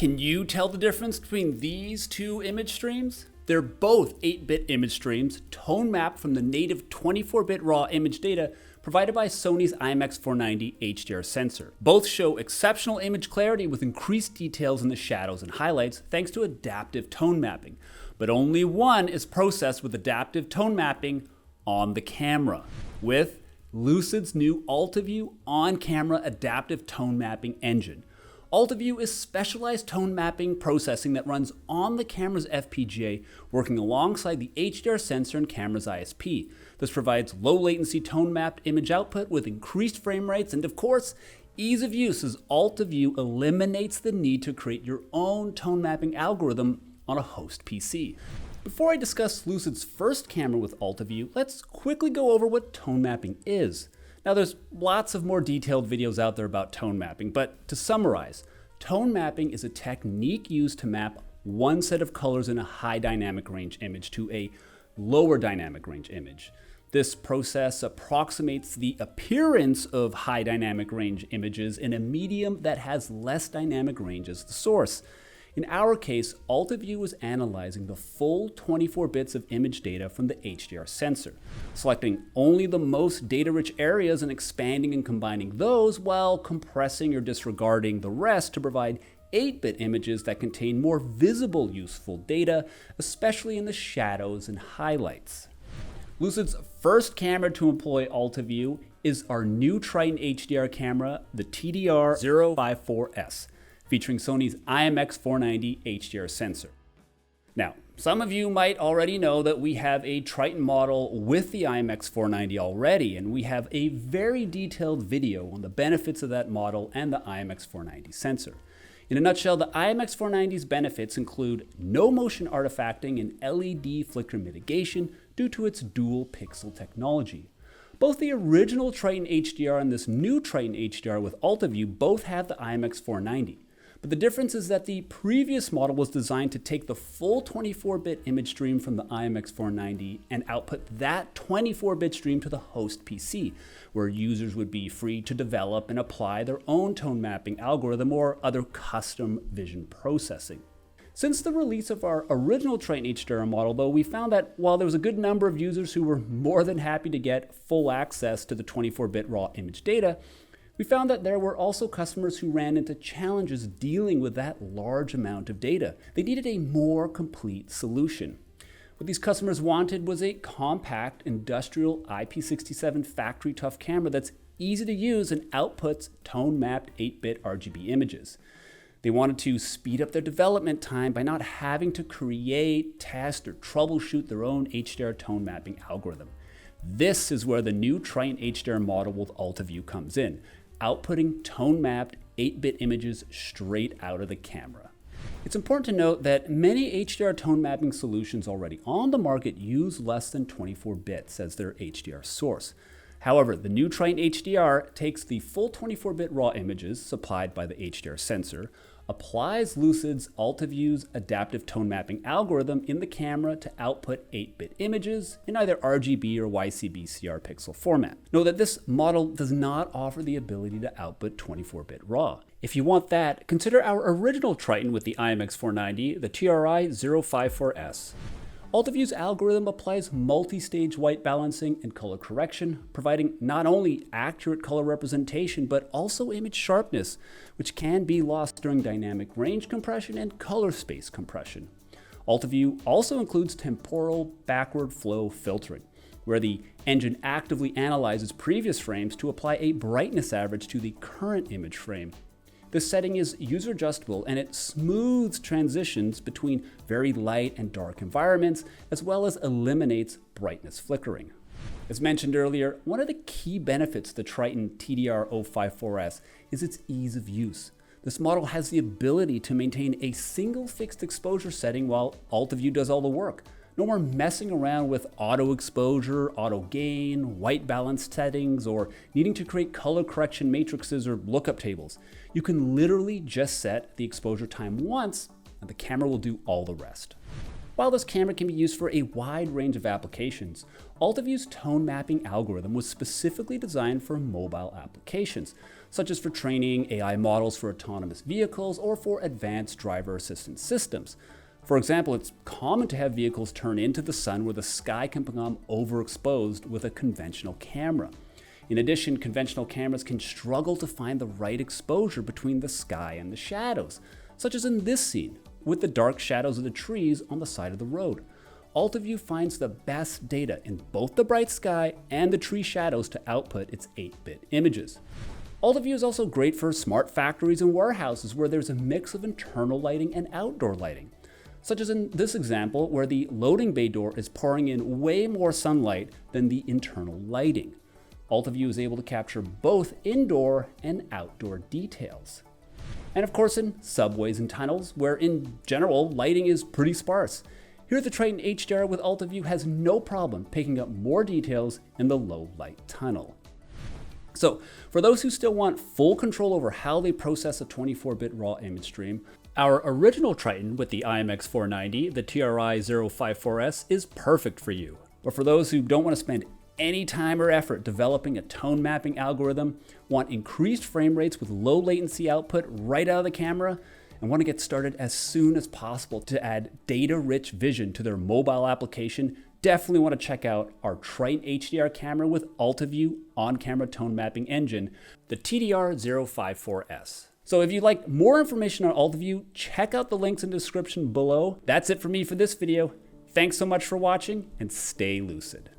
Can you tell the difference between these two image streams? They're both 8-bit image streams, tone mapped from the native 24-bit raw image data provided by Sony's IMX490 HDR sensor. Both show exceptional image clarity with increased details in the shadows and highlights thanks to adaptive tone mapping. But only one is processed with adaptive tone mapping on the camera, with LUCID's new AltaView on-camera adaptive tone mapping engine. AltaView is specialized tone mapping processing that runs on the camera's FPGA, working alongside the HDR sensor and camera's ISP. This provides low latency tone mapped image output with increased frame rates and, of course, ease of use, as AltaView eliminates the need to create your own tone mapping algorithm on a host PC. Before I discuss LUCID's first camera with AltaView, let's quickly go over what tone mapping is. Now, there's lots of more detailed videos out there about tone mapping, but to summarize, tone mapping is a technique used to map one set of colors in a high dynamic range image to a lower dynamic range image. This process approximates the appearance of high dynamic range images in a medium that has less dynamic range as the source. In our case, AltaView was analyzing the full 24 bits of image data from the HDR sensor, selecting only the most data-rich areas and expanding and combining those while compressing or disregarding the rest to provide 8-bit images that contain more visible useful data, especially in the shadows and highlights. LUCID's first camera to employ AltaView is our new Triton HDR camera, the TDR054S. Featuring Sony's IMX490 HDR sensor. Now, some of you might already know that we have a Triton model with the IMX490 already, and we have a very detailed video on the benefits of that model and the IMX490 sensor. In a nutshell, the IMX490's benefits include no motion artifacting and LED flicker mitigation due to its dual pixel technology. Both the original Triton HDR and this new Triton HDR with AltaView both have the IMX490. But the difference is that the previous model was designed to take the full 24-bit image stream from the IMX490 and output that 24-bit stream to the host PC, where users would be free to develop and apply their own tone mapping algorithm or other custom vision processing. Since the release of our original Triton HDR model, though, we found that while there was a good number of users who were more than happy to get full access to the 24-bit raw image data, we found that there were also customers who ran into challenges dealing with that large amount of data. They needed a more complete solution. What these customers wanted was a compact industrial IP67 factory tough camera that's easy to use and outputs tone-mapped 8-bit RGB images. They wanted to speed up their development time by not having to create, test, or troubleshoot their own HDR tone mapping algorithm. This is where the new Triton HDR model with AltaView comes in, outputting tone-mapped 8-bit images straight out of the camera. It's important to note that many HDR tone mapping solutions already on the market use less than 24 bits as their HDR source. However, the new Triton HDR takes the full 24-bit raw images supplied by the HDR sensor, applies LUCID's AltaView's adaptive tone mapping algorithm in the camera to output 8-bit images in either RGB or YCB CR pixel format. Note that this model does not offer the ability to output 24-bit RAW. If you want that, consider our original Triton with the IMX490, the TDR054S. AltaView's algorithm applies multi-stage white balancing and color correction, providing not only accurate color representation, but also image sharpness, which can be lost during dynamic range compression and color space compression. AltaView also includes temporal backward flow filtering, where the engine actively analyzes previous frames to apply a brightness average to the current image frame. This setting is user adjustable and it smooths transitions between very light and dark environments, as well as eliminates brightness flickering. As mentioned earlier, one of the key benefits of the Triton TDR054S is its ease of use. This model has the ability to maintain a single fixed exposure setting while AltaView does all the work. No more messing around with auto exposure, auto gain, white balance settings, or needing to create color correction matrices or lookup tables. You can literally just set the exposure time once and the camera will do all the rest. While this camera can be used for a wide range of applications, AltaView's tone mapping algorithm was specifically designed for mobile applications. such as for training AI models for autonomous vehicles or for advanced driver assistance systems. For example, it's common to have vehicles turn into the sun where the sky can become overexposed with a conventional camera. In addition, conventional cameras can struggle to find the right exposure between the sky and the shadows, such as in this scene, with the dark shadows of the trees on the side of the road. AltaView finds the best data in both the bright sky and the tree shadows to output its 8-bit images. AltaView is also great for smart factories and warehouses where there's a mix of internal lighting and outdoor lighting, such as in this example where the loading bay door is pouring in way more sunlight than the internal lighting. AltaView is able to capture both indoor and outdoor details. And of course in subways and tunnels, where in general lighting is pretty sparse. Here the Triton HDR with AltaView has no problem picking up more details in the low light tunnel. So for those who still want full control over how they process a 24-bit raw image stream, our original Triton with the IMX490, the TDR054S, is perfect for you. But for those who don't want to spend any time or effort developing a tone mapping algorithm, want increased frame rates with low latency output right out of the camera, and want to get started as soon as possible to add data-rich vision to their mobile application, definitely want to check out our Triton HDR camera with AltaView on-camera tone mapping engine, the TDR054S. So if you'd like more information on AltaView, check out the links in the description below. That's it for me for this video. Thanks so much for watching, and stay lucid.